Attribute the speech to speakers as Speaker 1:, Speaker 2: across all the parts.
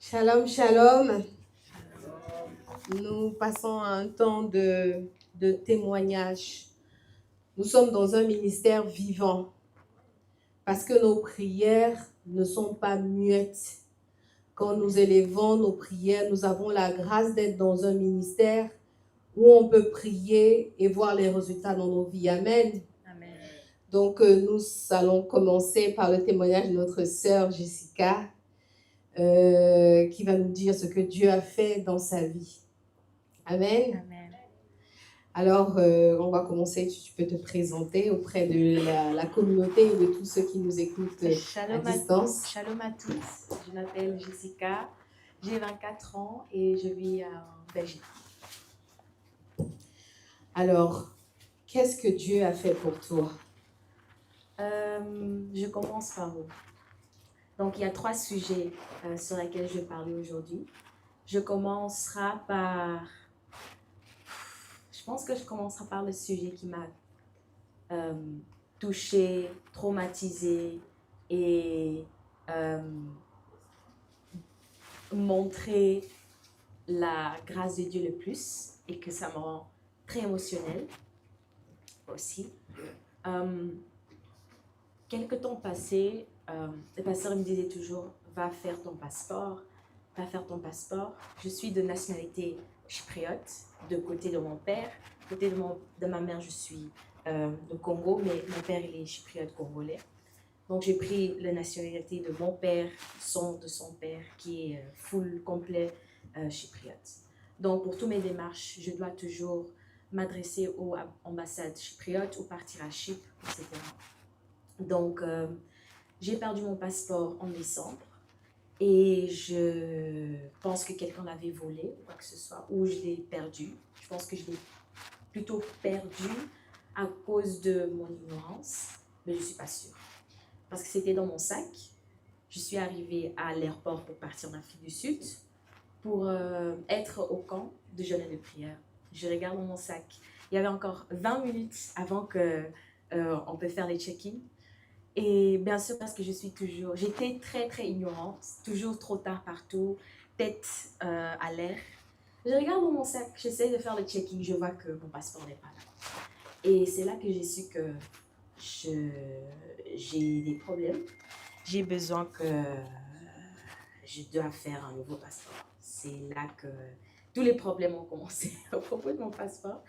Speaker 1: Shalom, shalom. Nous passons à un temps de témoignage. Nous sommes dans un ministère vivant parce que nos prières ne sont pas muettes. Quand nous élevons nos prières, nous avons la grâce d'être dans un ministère où on peut prier et voir les résultats dans nos vies. Amen.
Speaker 2: Amen.
Speaker 1: Donc, nous allons commencer par le témoignage de notre sœur Jessica, qui va nous dire ce que Dieu a fait dans sa vie. Amen.
Speaker 2: Amen.
Speaker 1: Alors, on va commencer. Tu peux te présenter auprès de la communauté et de tous ceux qui nous écoutent à distance.
Speaker 2: Shalom à tous. Je m'appelle Jessica. J'ai 24 ans et je vis en Belgique.
Speaker 1: Alors, qu'est-ce que Dieu a fait pour toi?
Speaker 2: Je commence par où? Donc, il y a 3 sujets sur lesquels je vais parler aujourd'hui. Je pense que je commencerai par le sujet qui m'a touchée, traumatisée et montré la grâce de Dieu le plus et que ça me rend très émotionnelle aussi. Quelque temps passé, le pasteur me disait toujours « va faire ton passeport ». Je suis de nationalité chypriote, de côté de mon père. De côté de ma mère, je suis de Congo, mais mon père, il est chypriote congolais. Donc, j'ai pris la nationalité de mon père, de son père, qui est full, complet chypriote. Donc, pour toutes mes démarches, je dois toujours m'adresser aux ambassades chypriotes ou partir à Chypre, etc. Donc, j'ai perdu mon passeport en décembre. Et je pense que quelqu'un l'avait volé, ou quoi que ce soit, ou je l'ai perdu. Je pense que je l'ai plutôt perdu à cause de mon ignorance, mais je ne suis pas sûre. Parce que c'était dans mon sac. Je suis arrivée à l'aéroport pour partir en Afrique du Sud, pour être au camp de jeûne et de prière. Je regarde dans mon sac. Il y avait encore 20 minutes avant qu'on peut faire les check-in. Et bien sûr, parce que j'étais très très ignorante, toujours trop tard partout, tête à l'air. Je regarde dans mon sac, j'essaie de faire le check-in, je vois que mon passeport n'est pas là. Et c'est là que j'ai su que j'ai des problèmes. J'ai besoin que je dois faire un nouveau passeport. C'est là que tous les problèmes ont commencé à propos de mon passeport.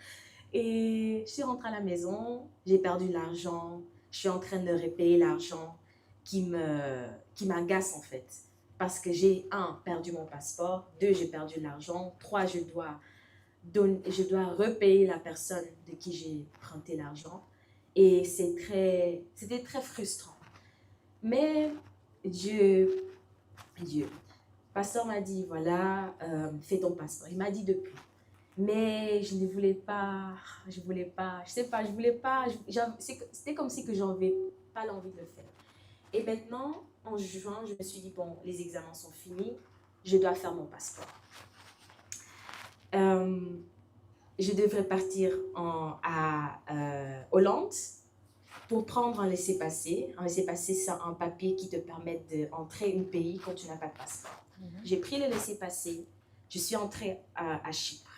Speaker 2: Et je suis rentrée à la maison, j'ai perdu de l'argent. Je suis en train de repayer l'argent qui m'agace en fait. Parce que j'ai, 1, perdu mon passeport, 2, j'ai perdu de l'argent, 3, je dois repayer la personne de qui j'ai emprunté l'argent. Et c'était très frustrant. Mais Dieu, le pasteur m'a dit, voilà, fais ton passeport. Il m'a dit depuis. Mais je ne voulais pas, je voulais pas, c'était comme si que j'avais pas l'envie de le faire. Et maintenant, en juin, je me suis dit, bon, les examens sont finis, je dois faire mon passeport. Je devrais partir à Hollande pour prendre un laissez-passer. Un laissez-passer, c'est un papier qui te permet d'entrer au pays quand tu n'as pas de passeport. J'ai pris le laissez-passer, je suis entrée à Chypre.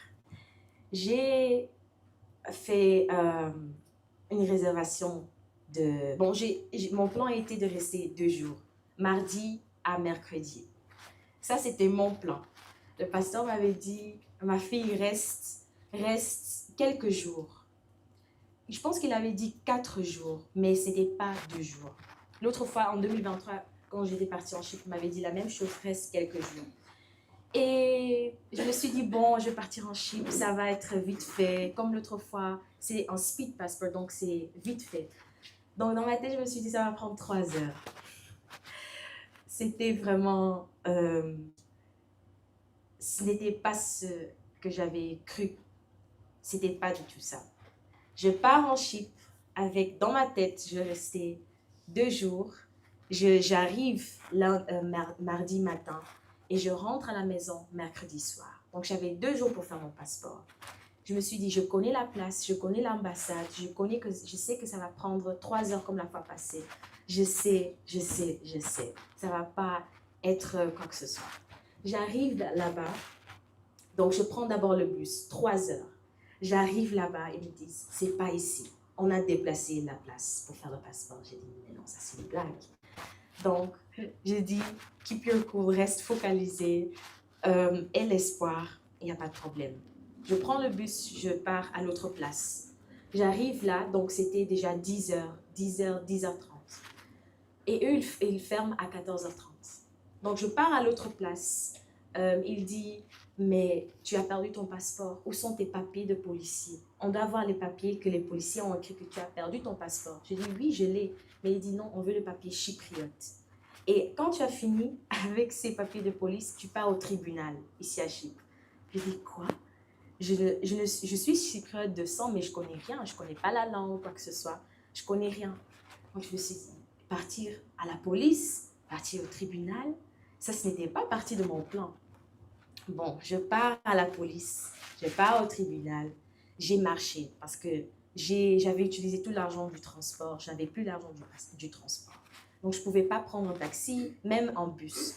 Speaker 2: J'ai fait une réservation de... Bon, mon plan était de rester 2 jours, mardi à mercredi. Ça, c'était mon plan. Le pasteur m'avait dit, ma fille reste quelques jours. Je pense qu'il avait dit 4 jours, mais ce n'était pas 2 jours. L'autre fois, en 2023, quand j'étais partie en Chypre, il m'avait dit la même chose, reste quelques jours. Et je me suis dit, bon, je vais partir en Chypre, ça va être vite fait. Comme l'autre fois, c'est un speed passport, donc c'est vite fait. Donc dans ma tête, je me suis dit, ça va prendre 3 heures. C'était vraiment... ce n'était pas ce que j'avais cru. C'était pas du tout ça. Je pars en Chypre avec, dans ma tête, je vais rester 2 jours. J'arrive mardi matin. Et je rentre à la maison mercredi soir. Donc, j'avais 2 jours pour faire mon passeport. Je me suis dit, je connais la place, je connais l'ambassade, je sais que ça va prendre 3 heures comme la fois passée. Je sais. Ça ne va pas être quoi que ce soit. J'arrive là-bas, donc je prends d'abord le bus, 3 heures. J'arrive là-bas, ils me disent, c'est pas ici. On a déplacé la place pour faire le passeport. J'ai dit, mais non, ça c'est une blague. Donc, j'ai dit, keep your cool, reste focalisé, aie l'espoir, il n'y a pas de problème. Je prends le bus, je pars à l'autre place. J'arrive là, donc c'était déjà 10h, 10h, 10h30. Et eux, ils ferment à 14h30. Donc, je pars à l'autre place. Il dit, mais tu as perdu ton passeport. Où sont tes papiers de policier? On doit voir les papiers que les policiers ont écrit que tu as perdu ton passeport. Je dis, oui, je l'ai. Mais il dit, non, on veut le papier chypriote. Et quand tu as fini avec ces papiers de police, tu pars au tribunal, ici à Chypre. Je dis, quoi? Je suis chypriote de sang, mais je connais rien. Je connais pas la langue ou quoi que ce soit. Je connais rien. Donc, je me suis dit, partir à la police, partir au tribunal, ça, ce n'était pas partie de mon plan. Bon, je pars à la police, je pars au tribunal, j'ai marché parce que j'avais utilisé tout l'argent du transport, je n'avais plus l'argent du transport. Donc, je ne pouvais pas prendre un taxi, même en bus.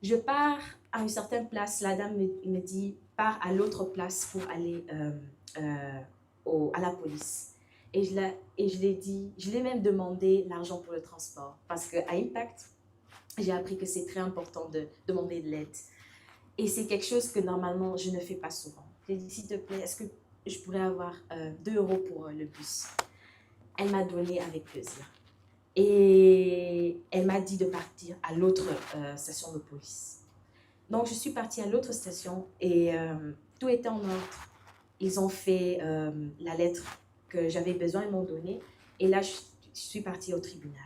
Speaker 2: Je pars à une certaine place, la dame me dit, pars à l'autre place pour aller à la police. Et je l'ai dit, je l'ai même demandé l'argent pour le transport parce qu'à Impact, j'ai appris que c'est très important de demander de l'aide. Et c'est quelque chose que normalement, je ne fais pas souvent. J'ai dit, s'il te plaît, est-ce que je pourrais avoir 2 euros pour le bus? Elle m'a donné avec plaisir. Et elle m'a dit de partir à l'autre station de police. Donc, je suis partie à l'autre station et tout était en ordre. Ils ont fait la lettre que j'avais besoin, ils m'ont donné. Et là, je suis partie au tribunal.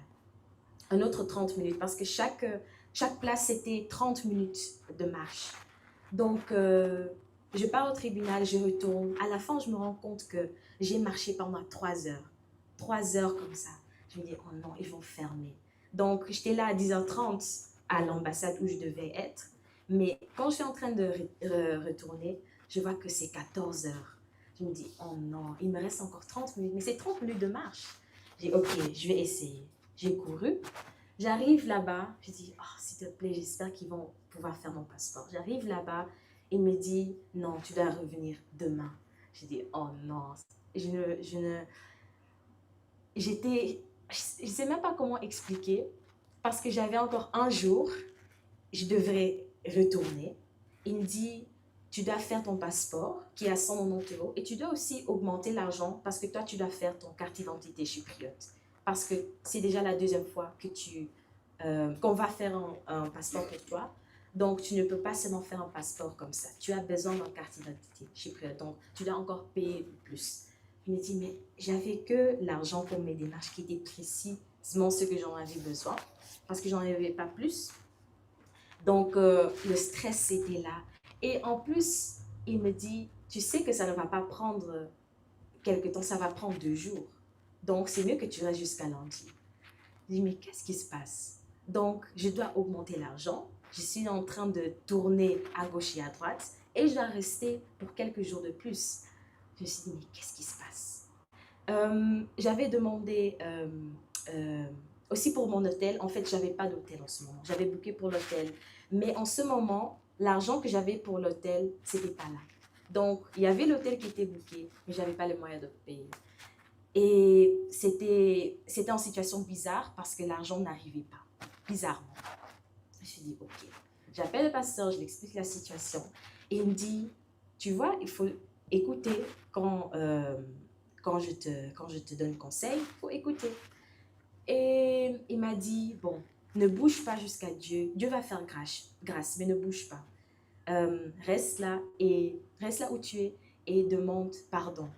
Speaker 2: Un autre 30 minutes parce que chaque place, c'était 30 minutes de marche. Donc, je pars au tribunal, je retourne. À la fin, je me rends compte que j'ai marché pendant 3 heures. 3 heures comme ça. Je me dis, oh non, ils vont fermer. Donc, j'étais là à 10h30 à l'ambassade où je devais être. Mais quand je suis en train de retourner, je vois que c'est 14 heures. Je me dis, oh non, il me reste encore 30 minutes. Mais c'est 30 minutes de marche. J'ai dit, ok, je vais essayer. J'ai couru. J'arrive là-bas. Je dis, oh, s'il te plaît, j'espère qu'ils vont pouvoir faire mon passeport. J'arrive là-bas. Il me dit, non, tu dois revenir demain. J'ai dit, oh non. Je ne sais même pas comment expliquer parce que j'avais encore un jour, je devrais retourner. Il me dit, tu dois faire ton passeport qui est à 190 € et tu dois aussi augmenter l'argent parce que toi, tu dois faire ton carte d'identité chypriote. Parce que c'est déjà la deuxième fois que qu'on va faire un passeport pour toi. Donc, tu ne peux pas seulement faire un passeport comme ça. Tu as besoin d'une carte d'identité chypriote. Donc, tu dois encore payer plus. Je me dis, mais j'avais que l'argent pour mes démarches qui était précisément ce que j'en avais besoin parce que j'en avais pas plus. Donc, le stress était là. Et en plus, il me dit, tu sais que ça ne va pas prendre quelque temps, ça va prendre 2 jours. Donc, c'est mieux que tu restes jusqu'à lundi. Je dis, mais qu'est-ce qui se passe? Donc, je dois augmenter l'argent. Je suis en train de tourner à gauche et à droite et je dois rester pour quelques jours de plus. Je me suis dit, mais qu'est-ce qui se passe? J'avais demandé aussi pour mon hôtel. En fait, je n'avais pas d'hôtel en ce moment. J'avais booké pour l'hôtel. Mais en ce moment, l'argent que j'avais pour l'hôtel, ce n'était pas là. Donc, il y avait l'hôtel qui était booké, mais je n'avais pas les moyens de payer. Et c'était en situation bizarre parce que l'argent n'arrivait pas. Bizarrement. Je me suis dit, ok. J'appelle le pasteur, je lui explique la situation. Et il me dit, tu vois, il faut écouter quand je te donne conseil, il faut écouter. Et il m'a dit, bon, ne bouge pas jusqu'à Dieu. Dieu va faire grâce, mais ne bouge pas. Reste là où tu es et demande pardon.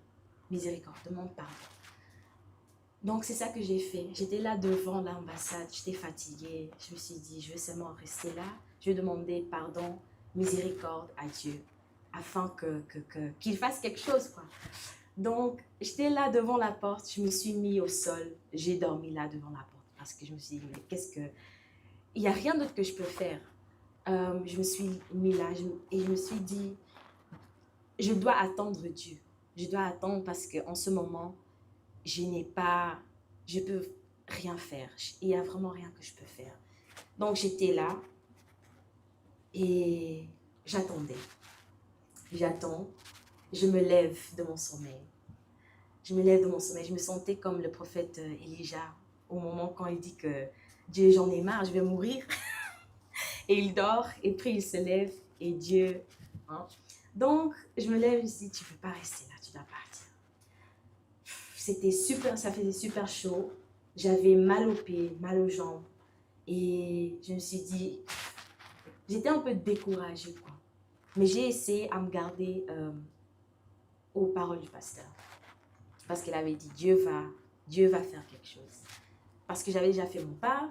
Speaker 2: Miséricorde, demande pardon. Donc, c'est ça que j'ai fait. J'étais là devant l'ambassade, j'étais fatiguée. Je me suis dit, je vais seulement rester là. Je vais demander pardon, miséricorde à Dieu, afin qu'il fasse quelque chose, quoi. Donc, j'étais là devant la porte, je me suis mis au sol. J'ai dormi là devant la porte parce que je me suis dit, mais il n'y a rien d'autre que je peux faire. Je me suis mis là et je me suis dit, je dois attendre Dieu. Je dois attendre parce qu'en ce moment, je peux rien faire. Il n'y a vraiment rien que je peux faire. Donc, j'étais là. Et j'attendais. J'attends. Je me lève de mon sommeil. Je me lève de mon sommeil. Je me sentais comme le prophète Elijah au moment quand il dit que Dieu, j'en ai marre, je vais mourir. Et il dort, et puis il se lève, et Dieu... Hein. Donc, je me lève, je me dis, tu ne peux pas rester là, tu dois partir. C'était super, ça faisait super chaud. J'avais mal aux pieds, mal aux jambes. Et je me suis dit, j'étais un peu découragée, quoi. Mais j'ai essayé à me garder aux paroles du pasteur. Parce qu'elle avait dit, Dieu va faire quelque chose. Parce que j'avais déjà fait mon part.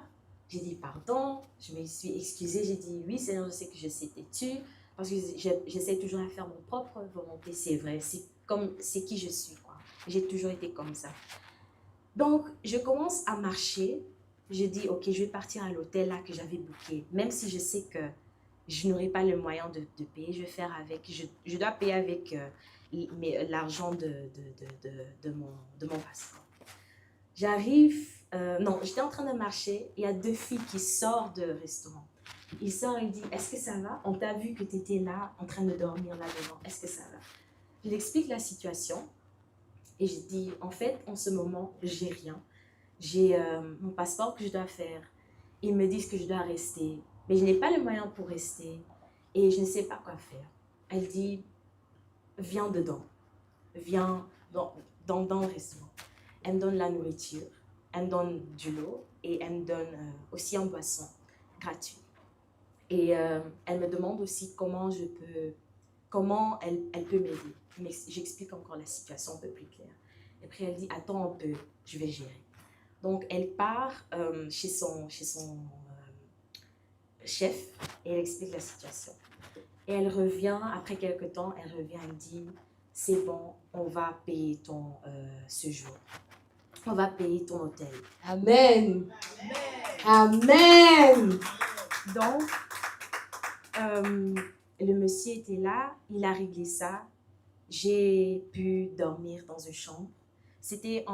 Speaker 2: J'ai dit pardon, je me suis excusée, j'ai dit oui Seigneur, je sais que je suis têtue, parce que j'essaie toujours à faire mon propre volonté, c'est vrai, c'est qui je suis, quoi. J'ai toujours été comme ça. Donc, je commence à marcher, je dis ok, je vais partir à l'hôtel là que j'avais booké, même si je sais que je n'aurai pas le moyen de payer, je vais faire avec, je dois payer avec l'argent de mon passeport. J'arrive, non, j'étais en train de marcher, il y a 2 filles qui sortent du restaurant. Il sort et dit, est-ce que ça va? On t'a vu que tu étais là, en train de dormir là devant, est-ce que ça va? Je lui explique la situation et je dis, en fait, en ce moment, j'ai rien. J'ai mon passeport que je dois faire. Ils me disent que je dois rester, mais je n'ai pas le moyen pour rester et je ne sais pas quoi faire. Elle dit, viens dedans, viens dans le restaurant. Elle me donne la nourriture, elle me donne du lot et elle me donne aussi un boisson gratuit. Et elle me demande aussi comment elle peut m'aider. Mais j'explique encore la situation un peu plus claire. Et puis elle dit, attends un peu, je vais gérer. Donc elle part chez son chef et elle explique la situation. Et elle revient, après quelques temps, elle dit, c'est bon, on va payer ton séjour. On va payer ton hôtel.
Speaker 1: Amen. Amen.
Speaker 2: Donc, le monsieur était là, il a réglé ça. J'ai pu dormir dans une chambre. C'était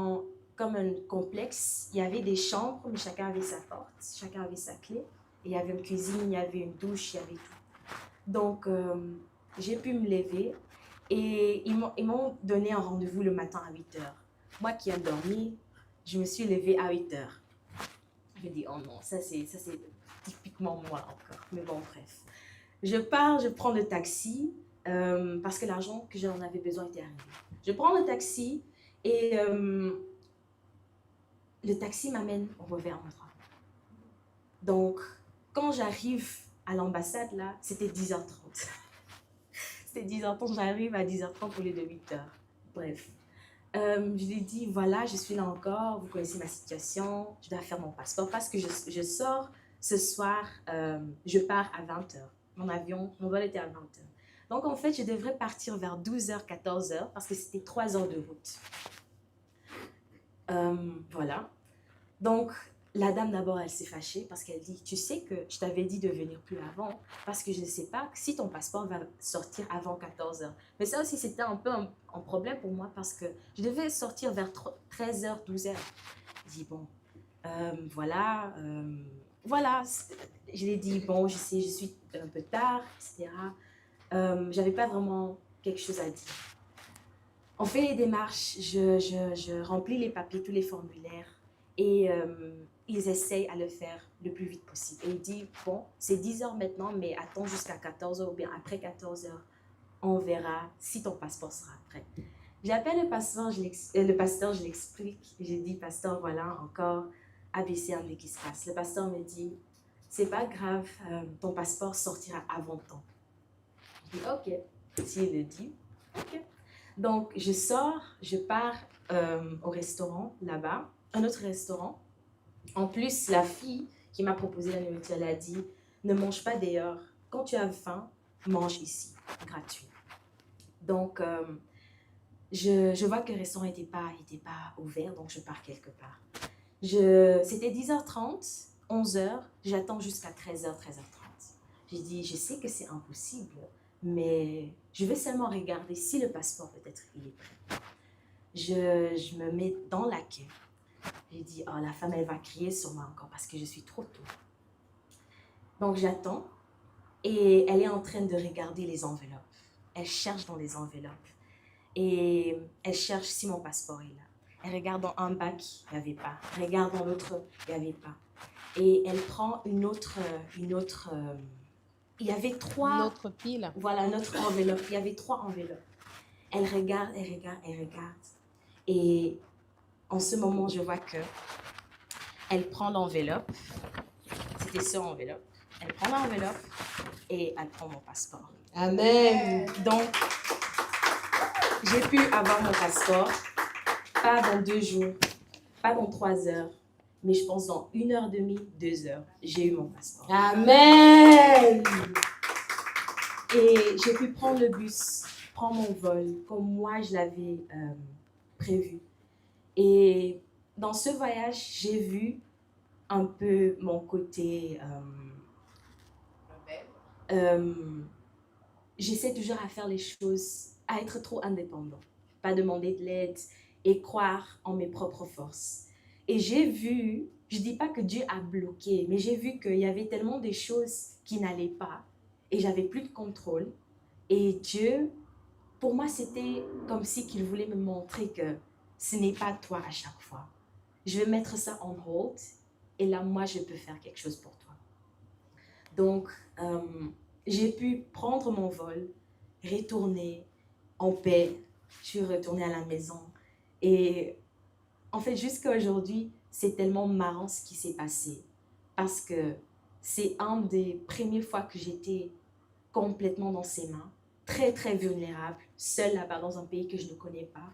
Speaker 2: comme un complexe. Il y avait des chambres, mais chacun avait sa porte, chacun avait sa clé. Et il y avait une cuisine, il y avait une douche, il y avait tout. Donc, j'ai pu me lever et ils m'ont donné un rendez-vous le matin à 8 h. Moi qui aime dormir, je me suis levée à 8 h. Je dis, oh non, ça c'est typiquement moi encore. Mais bon, bref. Je pars, je prends le taxi parce que l'argent que j'en avais besoin était arrivé. Je prends le taxi et le taxi m'amène au mauvais endroit. Donc, quand j'arrive à l'ambassade, là, c'était 10h30. C'était 10h30, j'arrive à 10h30 au lieu de 8h. Bref. Je lui ai dit, voilà, je suis là encore, vous connaissez ma situation, je dois faire mon passeport parce que je sors ce soir, je pars à 20h. Mon vol était à 20h. Donc, en fait, je devrais partir vers 12h, 14h parce que c'était 3 heures de route. Voilà. Donc, la dame d'abord, elle s'est fâchée parce qu'elle dit, tu sais que je t'avais dit de venir plus avant parce que je ne sais pas si ton passeport va sortir avant 14h. Mais ça aussi, c'était un peu un problème pour moi parce que je devais sortir vers 13h, 12h. Je dis, bon, voilà. Je lui ai dit, bon, je sais, je suis un peu tard, etc. J'avais pas vraiment quelque chose à dire. On fait les démarches, je remplis les papiers, tous les formulaires et ils essayent à le faire le plus vite possible. Et il dit, bon, c'est 10h maintenant, mais attends jusqu'à 14h ou bien après 14h, on verra si ton passeport sera prêt. J'appelle le pasteur, je l'explique. J'ai dit, pasteur, voilà, encore ABC, un qui se passe. Le pasteur me dit, c'est pas grave, ton passeport sortira avant le temps. Je dis, ok, s'il le dit, ok. Donc, je sors, je pars au restaurant là-bas, un autre restaurant. En plus, la fille qui m'a proposé la nourriture, elle a dit, ne mange pas dehors. Quand tu as faim, mange ici, gratuit. Donc, je vois que le restaurant n'était pas ouvert, donc je pars quelque part. C'était 10h30, 11h, j'attends jusqu'à 13h, 13h30. J'ai dit, je sais que c'est impossible, mais je vais seulement regarder si le passeport peut-être il est prêt. Je me mets dans la queue. J'ai dit, oh, la femme, elle va crier sur moi encore parce que je suis trop tôt. Donc, j'attends. Et elle est en train de regarder les enveloppes. Elle cherche dans les enveloppes. Et elle cherche si mon passeport est là. Elle regarde dans un bac, il n'y avait pas. Elle regarde dans l'autre, il n'y avait pas. Et elle prend une autre il y avait trois...
Speaker 1: Notre pile.
Speaker 2: Voilà, notre enveloppe. Il y avait 3 enveloppes. Elle regarde, elle regarde, elle regarde. Et en ce moment, je vois que elle prend l'enveloppe. C'était sur enveloppe. Elle prend l'enveloppe et elle prend mon passeport.
Speaker 1: Amen.
Speaker 2: Donc, j'ai pu avoir mon passeport, pas dans 2 jours, pas dans 3 heures, mais je pense dans 1h30, 2 heures, j'ai eu mon passeport.
Speaker 1: Amen.
Speaker 2: Et j'ai pu prendre le bus, prendre mon vol, comme moi je l'avais prévu. Et dans ce voyage, j'ai vu un peu mon côté... j'essaie toujours à faire les choses, à être trop indépendant, pas demander de l'aide et croire en mes propres forces. Et j'ai vu, je dis pas que Dieu a bloqué, mais j'ai vu qu'il y avait tellement de choses qui n'allaient pas et j'avais plus de contrôle. Et Dieu, pour moi, c'était comme si qu'il voulait me montrer que ce n'est pas toi à chaque fois. Je vais mettre ça en hold et là, moi, je peux faire quelque chose pour toi. Donc, j'ai pu prendre mon vol, retourner en paix. Je suis retournée à la maison. Et en fait, jusqu'à aujourd'hui, c'est tellement marrant ce qui s'est passé. Parce que c'est un des premières fois que j'étais complètement dans ses mains, très, très vulnérable, seule là-bas dans un pays que je ne connais pas.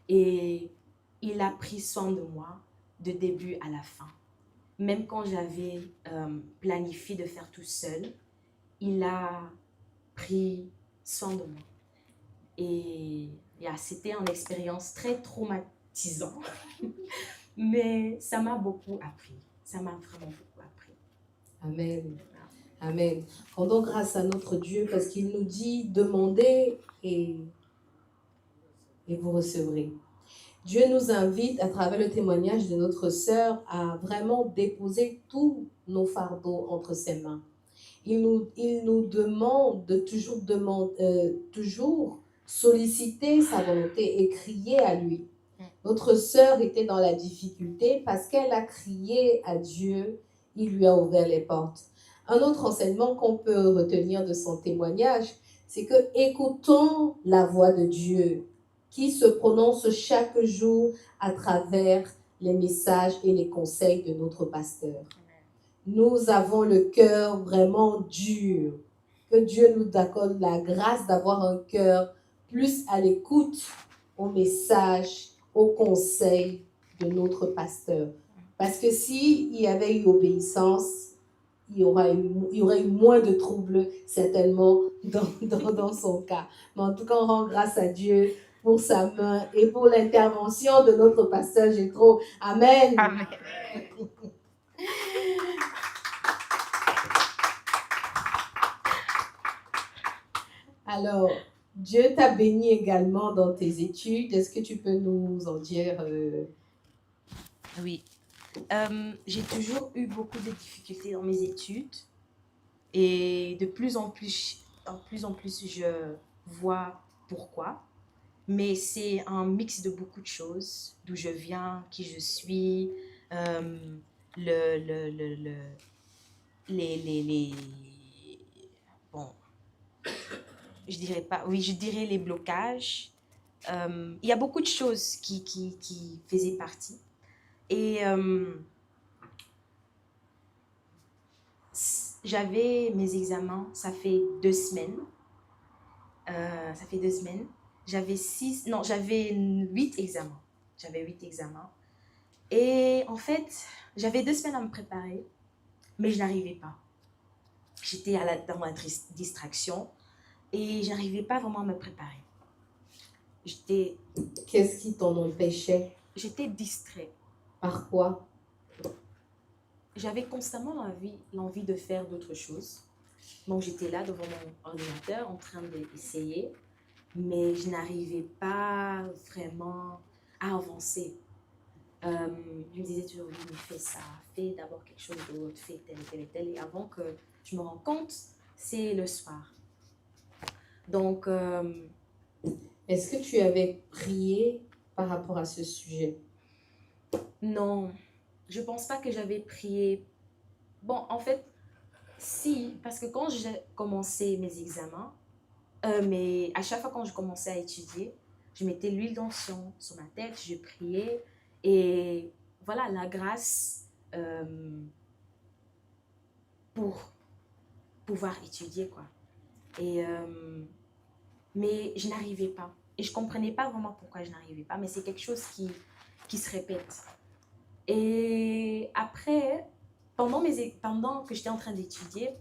Speaker 2: Et il a pris soin de moi de début à la fin. Même quand j'avais planifié de faire tout seul, il a pris soin de moi. Et c'était une expérience très traumatisante, mais ça m'a beaucoup appris. Ça m'a vraiment beaucoup appris.
Speaker 1: Amen. Amen. Rendons grâce à notre Dieu parce qu'il nous dit demandez et vous recevrez. Dieu nous invite à travers le témoignage de notre sœur à vraiment déposer tous nos fardeaux entre ses mains. Il nous demande de toujours solliciter sa volonté et crier à lui. Notre sœur était dans la difficulté parce qu'elle a crié à Dieu, il lui a ouvert les portes. Un autre enseignement qu'on peut retenir de son témoignage, c'est que écoutons la voix de Dieu qui se prononce chaque jour à travers les messages et les conseils de notre pasteur. Nous avons le cœur vraiment dur. Que Dieu nous accorde la grâce d'avoir un cœur plus à l'écoute aux messages, aux conseils de notre pasteur. Parce que s'il y avait eu obéissance, il y aurait eu moins de troubles certainement dans son cas. Mais en tout cas, on rend grâce à Dieu pour sa main et pour l'intervention de notre pasteur Jétro. Amen.
Speaker 2: Amen.
Speaker 1: Alors, Dieu t'a béni également dans tes études. Est-ce que tu peux nous en dire
Speaker 2: Oui. J'ai toujours eu beaucoup de difficultés dans mes études et de plus en plus, je vois pourquoi. Mais c'est un mix de beaucoup de choses, d'où je viens, qui je suis, les bon, je dirais pas, oui, je dirais les blocages. Il y a beaucoup de choses qui faisaient partie. Et j'avais mes examens, ça fait 2 semaines. J'avais 8 examens. J'avais 8 examens. Et en fait, j'avais 2 semaines à me préparer, mais je n'arrivais pas. J'étais dans la distraction et je n'arrivais pas vraiment à me préparer.
Speaker 1: Qu'est-ce qui t'en empêchait?
Speaker 2: J'étais distraite.
Speaker 1: Par quoi?
Speaker 2: J'avais constamment l'envie de faire d'autres choses. Donc, j'étais là devant mon ordinateur en train d'essayer, mais je n'arrivais pas vraiment à avancer. Je me disais toujours, oui, fais ça, fais d'abord quelque chose d'autre, fais tel et tel et tel. Et avant que je me rende compte, c'est le soir. Donc,
Speaker 1: Est-ce que tu avais prié par rapport à ce sujet?
Speaker 2: non, je pense pas que j'avais prié. Bon, en fait, si, parce que quand j'ai commencé mes examens, mais à chaque fois quand je commençais à étudier, je mettais l'huile d'onction sur ma tête, je priais et voilà la grâce pour pouvoir étudier quoi. Et mais je n'arrivais pas et je comprenais pas vraiment pourquoi je n'arrivais pas, mais c'est quelque chose qui se répète. Et après, pendant que j'étais en train d'étudier,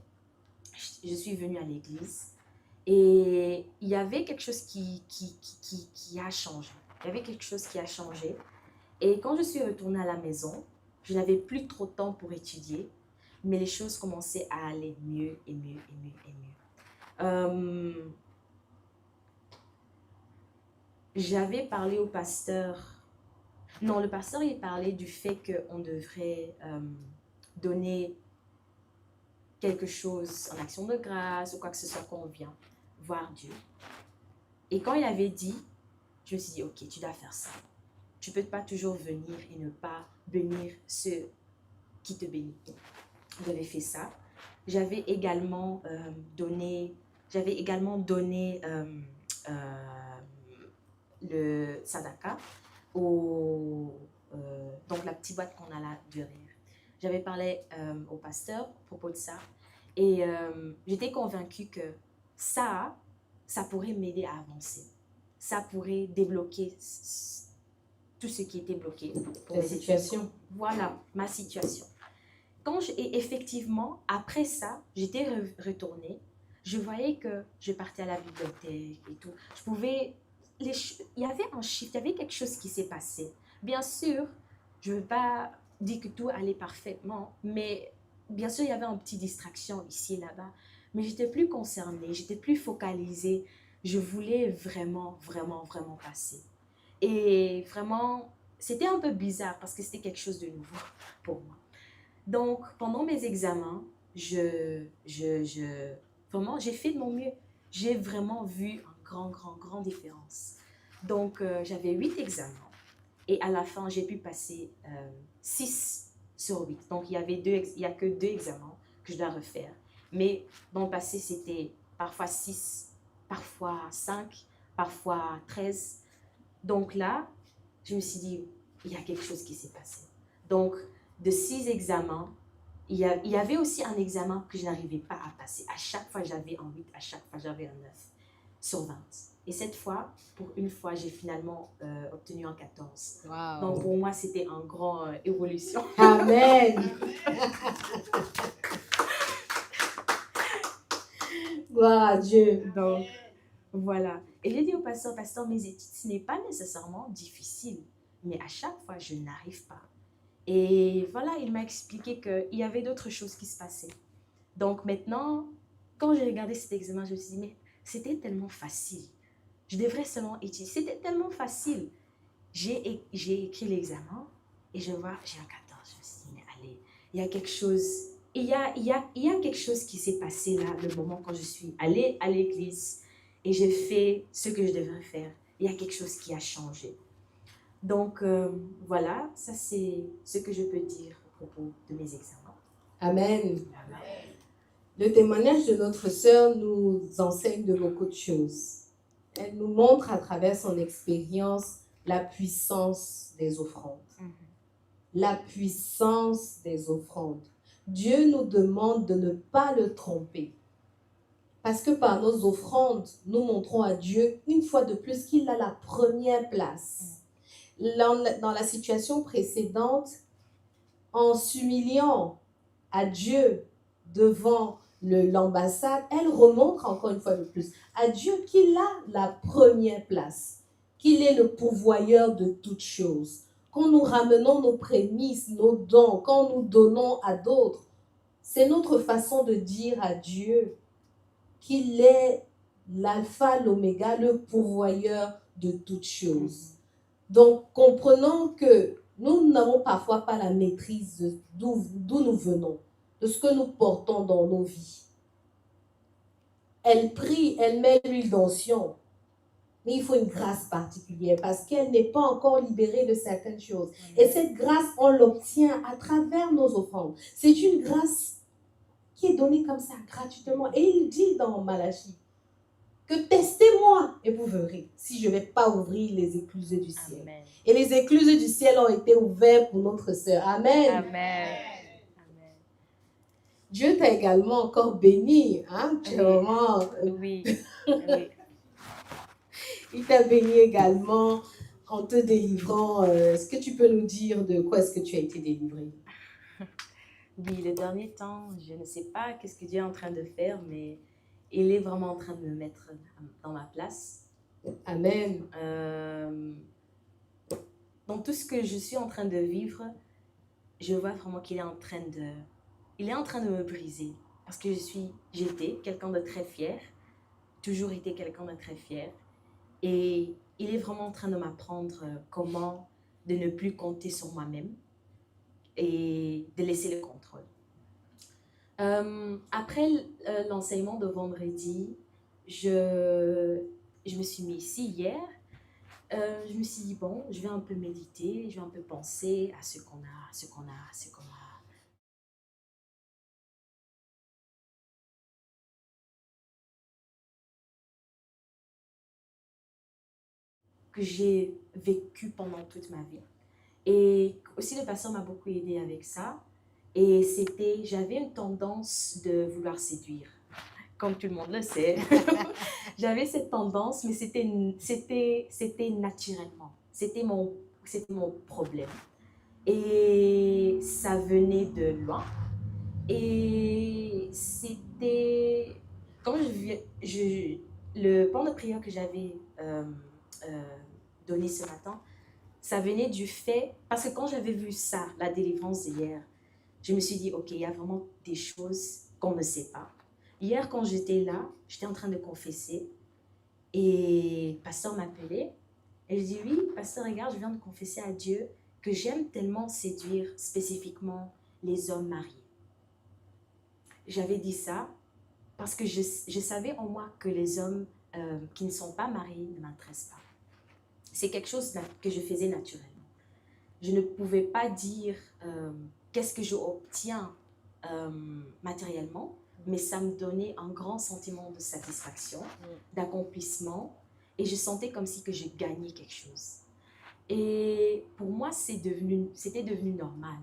Speaker 2: je suis venue à l'église. Et il y avait quelque chose qui a changé. Il y avait quelque chose qui a changé. Et quand je suis retournée à la maison, je n'avais plus trop de temps pour étudier, mais les choses commençaient à aller mieux et mieux et mieux et mieux. J'avais parlé au pasteur. Non, le pasteur, il parlait du fait qu'on devrait donner quelque chose en action de grâce ou quoi que ce soit quand on vient voir Dieu. Et quand il avait dit, je me suis dit, ok, tu dois faire ça. Tu ne peux pas toujours venir et ne pas bénir ceux qui te bénissent. J'avais fait ça. J'avais également donné le sadaka, donc la petite boîte qu'on a là derrière. J'avais parlé au pasteur à propos de ça et j'étais convaincue que ça pourrait m'aider à avancer. Ça pourrait débloquer tout ce qui était bloqué pour
Speaker 1: La situation.
Speaker 2: Voilà, ma situation. Et effectivement, après ça, j'étais retournée. Je voyais que je partais à la bibliothèque et tout. Il y avait un shift, il y avait quelque chose qui s'est passé. Bien sûr, je ne veux pas dire que tout allait parfaitement, mais bien sûr, il y avait une petite distraction ici et là-bas. Mais j'étais plus concernée, j'étais plus focalisée. Je voulais vraiment, vraiment, vraiment passer. Et vraiment, c'était un peu bizarre parce que c'était quelque chose de nouveau pour moi. Donc, pendant mes examens, vraiment, j'ai fait de mon mieux. J'ai vraiment vu une grande différence. Donc, j'avais 8 examens et à la fin, j'ai pu passer 6 sur 8. Donc, il y a que 2 examens que je dois refaire. Mais dans le passé, c'était parfois 6, parfois 5, parfois 13. Donc là, je me suis dit, il y a quelque chose qui s'est passé. Donc, de 6 examens, il y avait aussi un examen que je n'arrivais pas à passer. À chaque fois, j'avais un 8, à chaque fois, j'avais un 9 sur 20. Et cette fois, pour une fois, j'ai finalement obtenu un 14.
Speaker 1: Wow.
Speaker 2: Donc, pour moi, c'était une grande évolution.
Speaker 1: Amen. Gloire à Dieu.
Speaker 2: Donc, voilà. Et j'ai dit au pasteur, mes études, ce n'est pas nécessairement difficile, mais à chaque fois, je n'arrive pas. Et voilà, il m'a expliqué qu'il y avait d'autres choses qui se passaient. Donc maintenant, quand j'ai regardé cet examen, je me suis dit, mais c'était tellement facile. Je devrais seulement étudier. C'était tellement facile. J'ai écrit l'examen et je vois, j'ai un 14. Je me suis dit, mais allez, il y a quelque chose. Il y a quelque chose qui s'est passé là, le moment quand je suis allée à l'église et j'ai fait ce que je devrais faire. Il y a quelque chose qui a changé. Donc, voilà, ça c'est ce que je peux dire à propos de mes examens.
Speaker 1: Amen. Le témoignage de notre sœur nous enseigne de beaucoup de choses. Elle nous montre à travers son expérience la puissance des offrandes. La puissance des offrandes. Dieu nous demande de ne pas le tromper. Parce que par nos offrandes, nous montrons à Dieu une fois de plus qu'il a la première place. Dans la situation précédente, en s'humiliant à Dieu devant l'ambassade, elle remonte encore une fois de plus à Dieu qu'il a la première place, qu'il est le pourvoyeur de toutes choses. Quand nous ramenons nos prémices, nos dons, quand nous donnons à d'autres, c'est notre façon de dire à Dieu qu'il est l'alpha, l'oméga, le pourvoyeur de toutes choses. Donc, comprenons que nous n'avons parfois pas la maîtrise d'où nous venons, de ce que nous portons dans nos vies. elle prie, elle met l'huile d'onction. Mais il faut une grâce particulière parce qu'elle n'est pas encore libérée de certaines choses. Et cette grâce, on l'obtient à travers nos offrandes. C'est une grâce qui est donnée comme ça, gratuitement. Et il dit dans Malachie que testez-moi et vous verrez si je ne vais pas ouvrir les écluses du ciel.
Speaker 2: Amen.
Speaker 1: Et les écluses du ciel ont été ouvertes pour notre sœur. Amen.
Speaker 2: Amen. Amen.
Speaker 1: Dieu t'a également encore béni. Hein? Tu es vraiment,
Speaker 2: Oui. Oui.
Speaker 1: il t'a béni également en te délivrant. Est-ce que tu peux nous dire de quoi est-ce que tu as été délivré?
Speaker 2: Oui, le dernier temps, je ne sais pas qu'est-ce que Dieu est en train de faire, mais il est vraiment en train de me mettre dans ma place.
Speaker 1: Amen.
Speaker 2: Dans tout ce que je suis en train de vivre, je vois vraiment qu'il est en train de me briser. Parce que j'étais quelqu'un de très fier, toujours été quelqu'un de très fier. Et il est vraiment en train de m'apprendre comment de ne plus compter sur moi-même et de laisser le contrôle. Après l'enseignement de vendredi, je me suis mis ici hier. Je me suis dit, bon, je vais un peu méditer, je vais un peu penser à ce qu'on a, que j'ai vécu pendant toute ma vie. Et aussi, le pasteur m'a beaucoup aidé avec ça. Et j'avais une tendance de vouloir séduire. Comme tout le monde le sait. J'avais cette tendance, mais c'était naturellement. C'était mon problème. Et ça venait de loin. Et c'était... Quand le plan de prière que j'avais donné ce matin, ça venait du fait... Parce que quand j'avais vu ça, la délivrance d'hier, je me suis dit, ok, il y a vraiment des choses qu'on ne sait pas. Hier, quand j'étais là, j'étais en train de confesser et le pasteur m'appelait et je dis, oui, pasteur, regarde, je viens de confesser à Dieu que j'aime tellement séduire spécifiquement les hommes mariés. J'avais dit ça parce que je savais en moi que les hommes qui ne sont pas mariés ne m'intéressent pas. C'est quelque chose que je faisais naturellement. Je ne pouvais pas dire qu'est-ce que j'obtiens matériellement, mais ça me donnait un grand sentiment de satisfaction, d'accomplissement, et je sentais comme si que je gagnais quelque chose. Et pour moi, c'était devenu normal.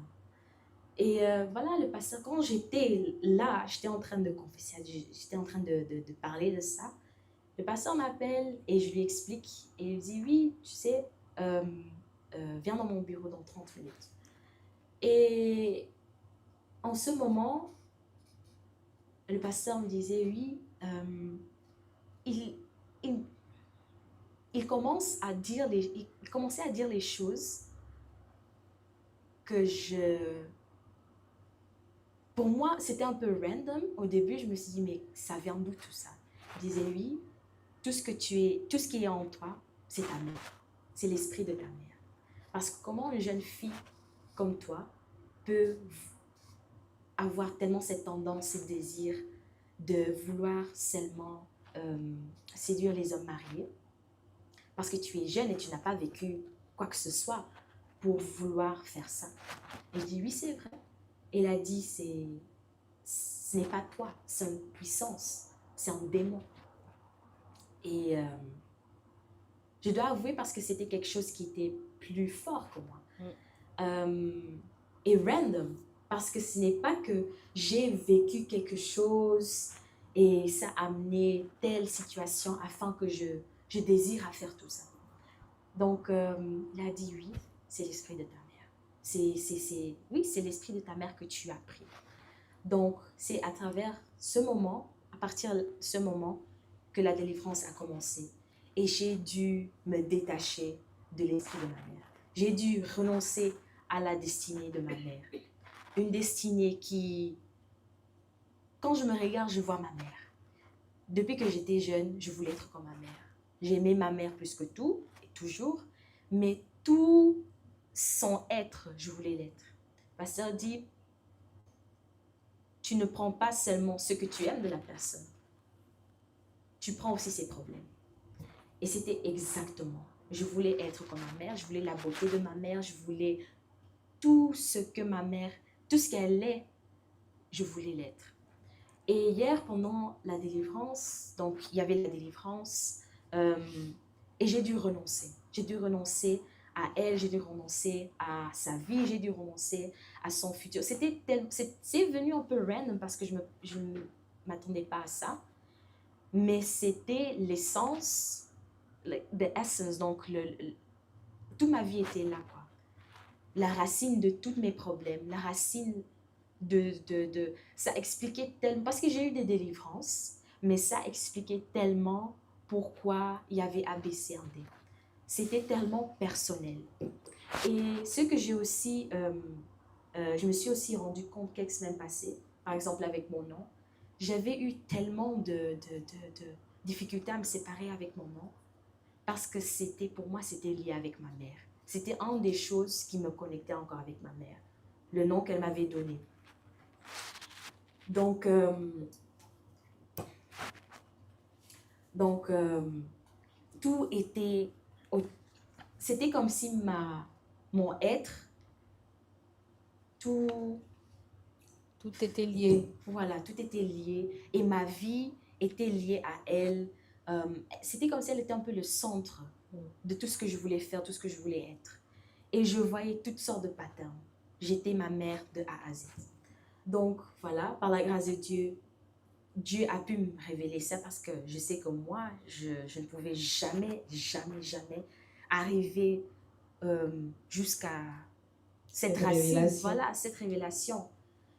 Speaker 2: Et voilà, le pasteur, quand j'étais là, j'étais en train de confesser à Dieu, j'étais en train de parler de ça. Le pasteur m'appelle et je lui explique. Et il dit, oui, tu sais, viens dans mon bureau dans 30 minutes. Et en ce moment, le pasteur me disait, oui, il commençait à dire les choses que pour moi, c'était un peu random. Au début, je me suis dit, mais ça vient d'où tout ça? Il disait, oui, tout ce qui est en toi, c'est ta mère. C'est l'esprit de ta mère. Parce que comment une jeune fille comme toi peut avoir tellement cette tendance, ce désir de vouloir seulement séduire les hommes mariés parce que tu es jeune et tu n'as pas vécu quoi que ce soit pour vouloir faire ça. Et je dis, oui, c'est vrai. Elle a dit, ce n'est pas toi, c'est une puissance, c'est un démon. Et je dois avouer parce que c'était quelque chose qui était plus fort que moi. Et random, parce que ce n'est pas que j'ai vécu quelque chose et ça a amené telle situation afin que je désire à faire tout ça. Donc, il a dit oui, c'est l'esprit de ta mère. Oui, c'est l'esprit de ta mère que tu as pris. Donc, c'est à travers ce moment, à partir de ce moment, que la délivrance a commencé. Et j'ai dû me détacher de l'esprit de ma mère. J'ai dû renoncer à la destinée de ma mère. Une destinée qui, quand je me regarde, je vois ma mère. Depuis que j'étais jeune, je voulais être comme ma mère. J'aimais ma mère plus que tout, et toujours, mais tout son être, je voulais l'être. Le pasteur dit, tu ne prends pas seulement ce que tu aimes de la personne, tu prends aussi ses problèmes. Et c'était exactement. Je voulais être comme ma mère, je voulais la beauté de ma mère, je voulais tout ce que ma mère, tout ce qu'elle est, je voulais l'être. Et hier, pendant la délivrance, donc il y avait la délivrance, euh, et j'ai dû renoncer. J'ai dû renoncer à elle, j'ai dû renoncer à sa vie, j'ai dû renoncer à son futur. C'est venu un peu random parce que je ne m'attendais pas à ça, mais c'était l'essence, the essence, donc toute ma vie était là, quoi. La racine de tous mes problèmes, la racine ça expliquait tellement, parce que j'ai eu des délivrances, mais ça expliquait tellement pourquoi il y avait ABCD. C'était tellement personnel. Et ce que j'ai aussi, je me suis aussi rendu compte quelques semaines passées, par exemple avec mon nom, j'avais eu tellement de difficultés à me séparer avec mon nom, parce que pour moi, c'était lié avec ma mère. C'était une des choses qui me connectait encore avec ma mère, le nom qu'elle m'avait donné. Donc, tout était... C'était comme si mon être, tout
Speaker 1: était lié.
Speaker 2: Voilà, tout était lié. Et ma vie était liée à elle. C'était comme si elle était un peu le centre de tout ce que je voulais faire, tout ce que je voulais être. Et je voyais toutes sortes de patterns. J'étais ma mère de A à Z. Donc, voilà, par la grâce de Dieu, Dieu a pu me révéler ça parce que je sais que moi, je ne pouvais jamais arriver jusqu'à cette racine, voilà, cette révélation.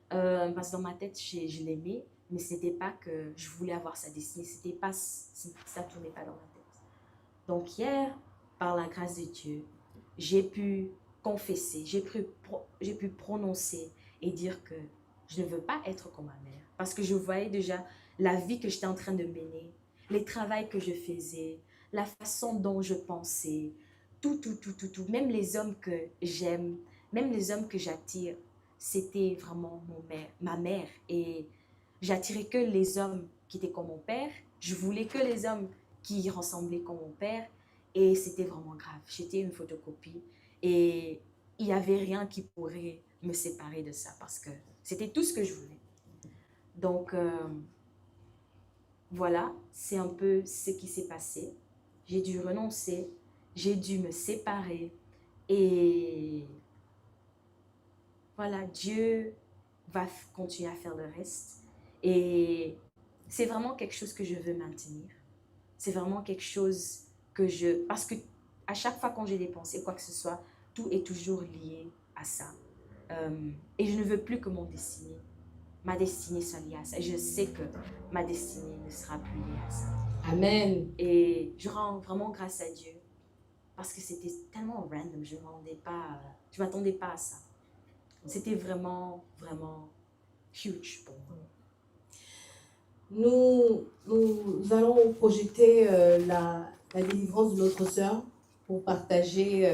Speaker 2: Parce que dans ma tête, je l'aimais, mais ce n'était pas que je voulais avoir sa destinée, ça ne tournait pas dans ma tête. Donc hier, par la grâce de Dieu, j'ai pu confesser, j'ai pu prononcer et dire que je ne veux pas être comme ma mère. Parce que je voyais déjà la vie que j'étais en train de mener, les travaux que je faisais, la façon dont je pensais, tout. Même les hommes que j'aime, même les hommes que j'attire, c'était vraiment ma mère. Et j'attirais que les hommes qui étaient comme mon père. Je voulais que les hommes qui ressemblaient comme mon père. Et c'était vraiment grave. J'étais une photocopie. Et il n'y avait rien qui pourrait me séparer de ça parce que c'était tout ce que je voulais. Donc, voilà, c'est un peu ce qui s'est passé. J'ai dû renoncer, j'ai dû me séparer. Et voilà, Dieu va continuer à faire le reste. Et c'est vraiment quelque chose que je veux maintenir. C'est vraiment quelque chose que parce que à chaque fois quand j'ai des pensées, quoi que ce soit, tout est toujours lié à ça. Et je ne veux plus que ma destinée soit liée à ça. Je sais que ma destinée ne sera plus liée à ça.
Speaker 1: Amen.
Speaker 2: Et je rends vraiment grâce à Dieu parce que c'était tellement random. Je ne m'attendais pas à ça. C'était vraiment, vraiment huge pour moi.
Speaker 1: Nous allons projeter la délivrance de notre sœur pour partager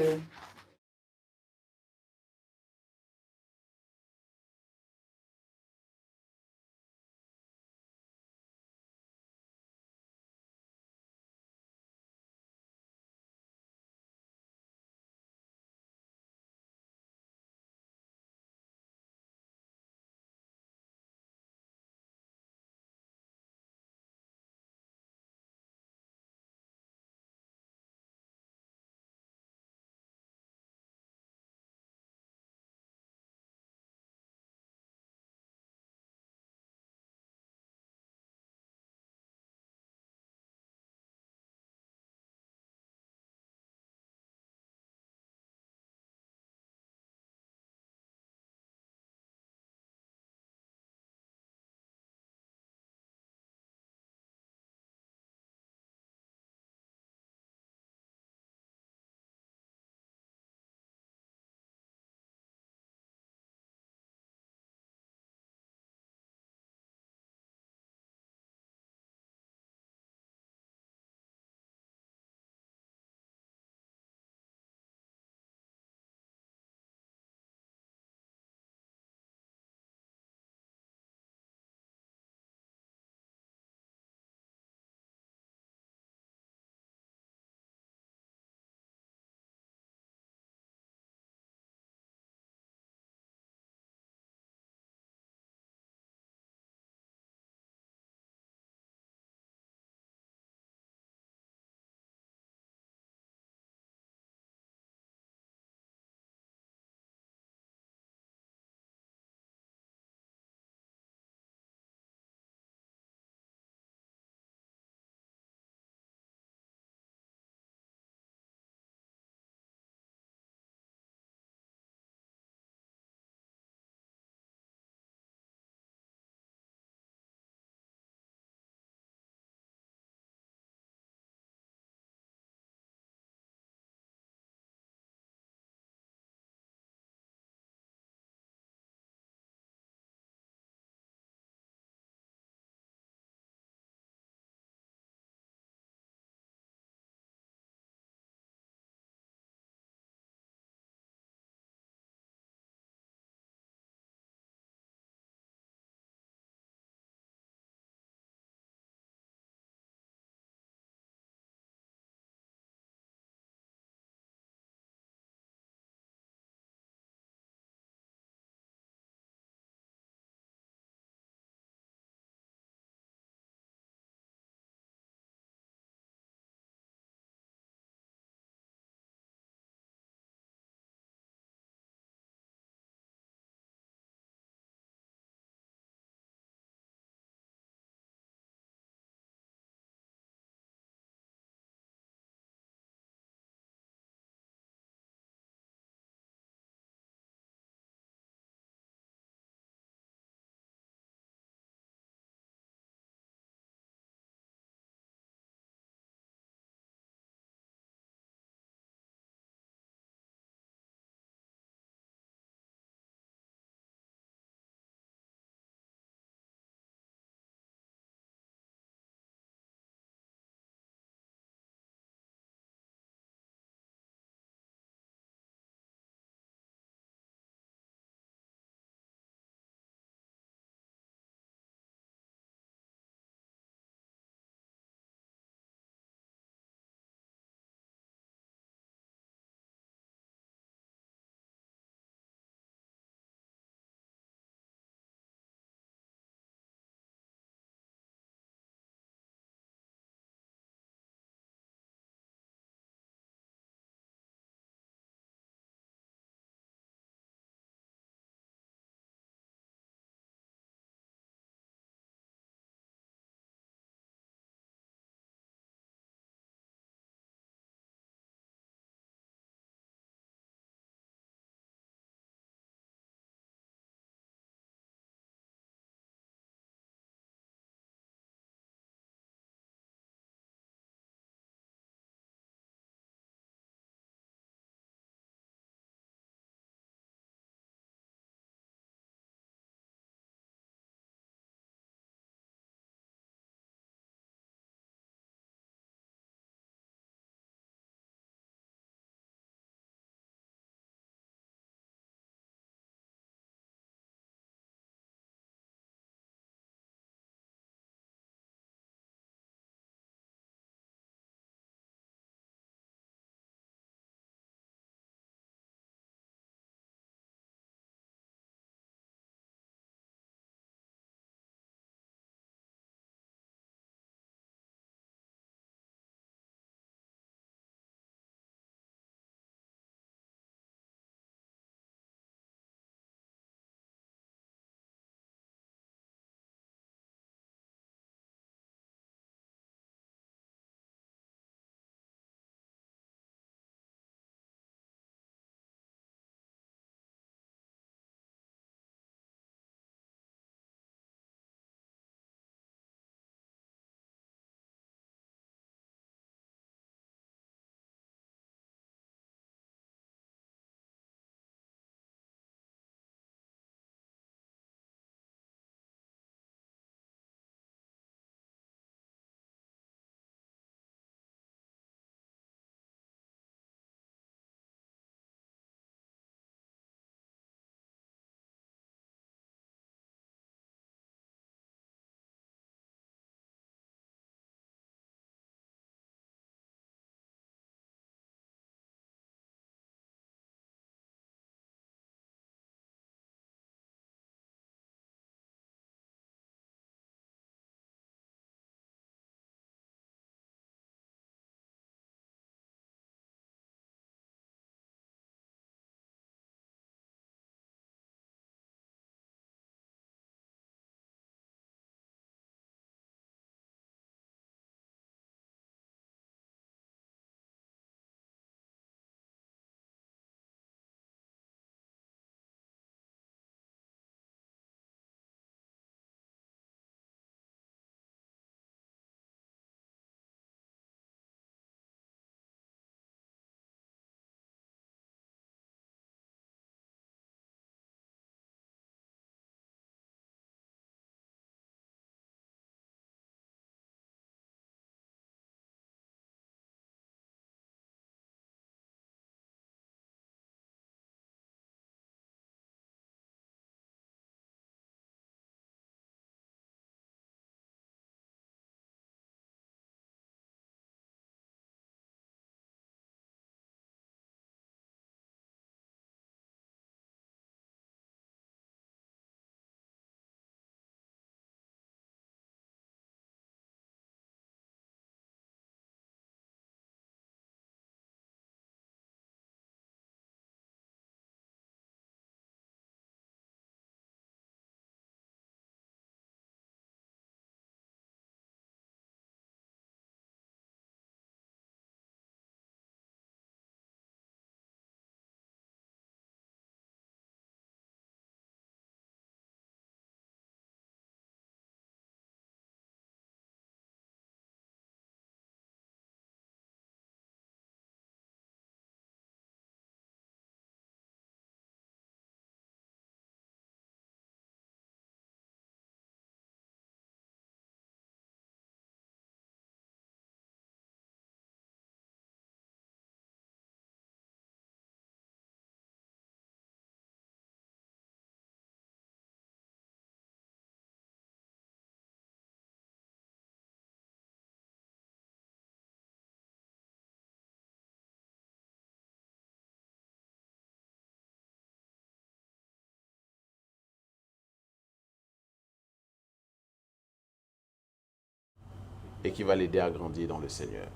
Speaker 3: et qui va l'aider à grandir dans le Seigneur.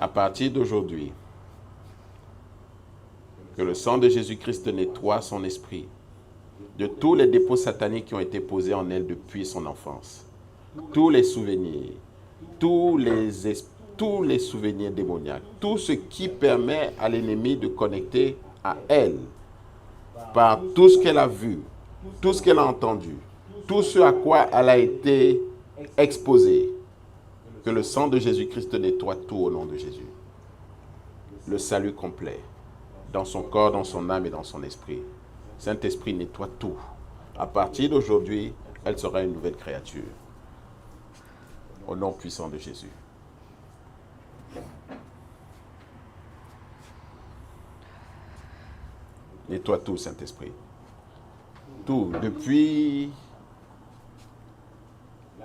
Speaker 3: À partir d'aujourd'hui, que le sang de Jésus-Christ nettoie son esprit de tous les dépôts sataniques qui ont été posés en elle depuis son enfance. Tous les souvenirs, tous les souvenirs démoniaques, tout ce qui permet à l'ennemi de connecter à elle par tout ce qu'elle a vu, tout ce qu'elle a entendu, tout ce à quoi elle a été exposée. Que le sang de Jésus-Christ nettoie tout au nom de Jésus. Le salut complet dans son corps, dans son âme et dans son esprit. Saint-Esprit nettoie tout. À partir d'aujourd'hui, elle sera une nouvelle créature. Au nom puissant de Jésus. Nettoie tout, Saint-Esprit. Tout, depuis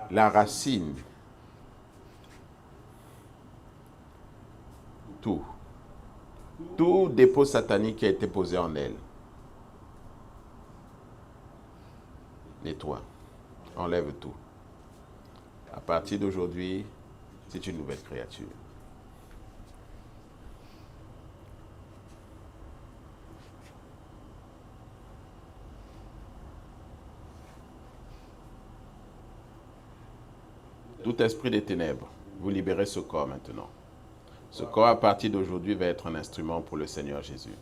Speaker 3: la racine. Tout. Tout dépôt satanique qui a été posé en elle. Nettoie. Enlève tout. À partir d'aujourd'hui, c'est une nouvelle créature. Tout esprit des ténèbres, vous libérez ce corps maintenant. Ce corps, à partir d'aujourd'hui, va être un instrument pour le Seigneur Jésus.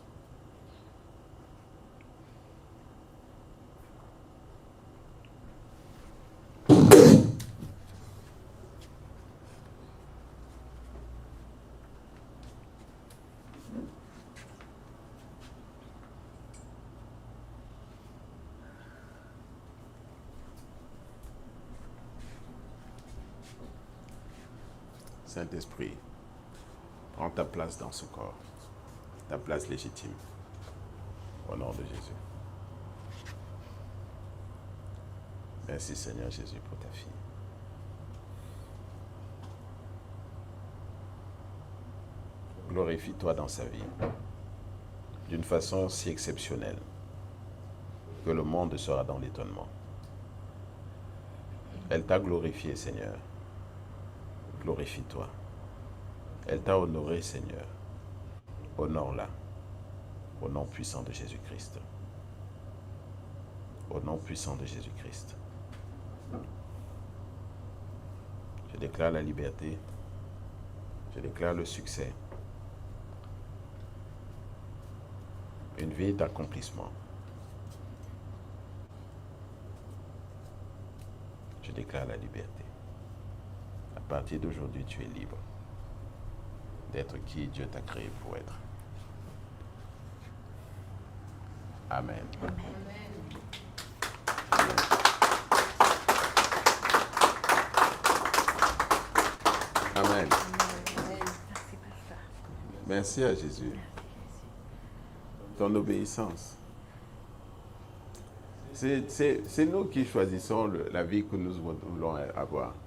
Speaker 3: Saint-Esprit, prends ta place dans ce corps, ta place légitime, au nom de Jésus. Merci Seigneur Jésus pour ta fille. Glorifie-toi dans sa vie, d'une façon si exceptionnelle, que le monde sera dans l'étonnement. Elle t'a glorifié, Seigneur. Glorifie-toi. Elle t'a honoré, Seigneur. Honore-la. Au nom puissant de Jésus-Christ. Au nom puissant de Jésus-Christ. Je déclare la liberté. Je déclare le succès. Une vie d'accomplissement. Je déclare la liberté. À partir d'aujourd'hui, tu es libre d'être qui Dieu t'a créé pour être. Amen. Amen. Merci à Jésus. Ton obéissance. C'est nous qui choisissons la vie que nous voulons avoir.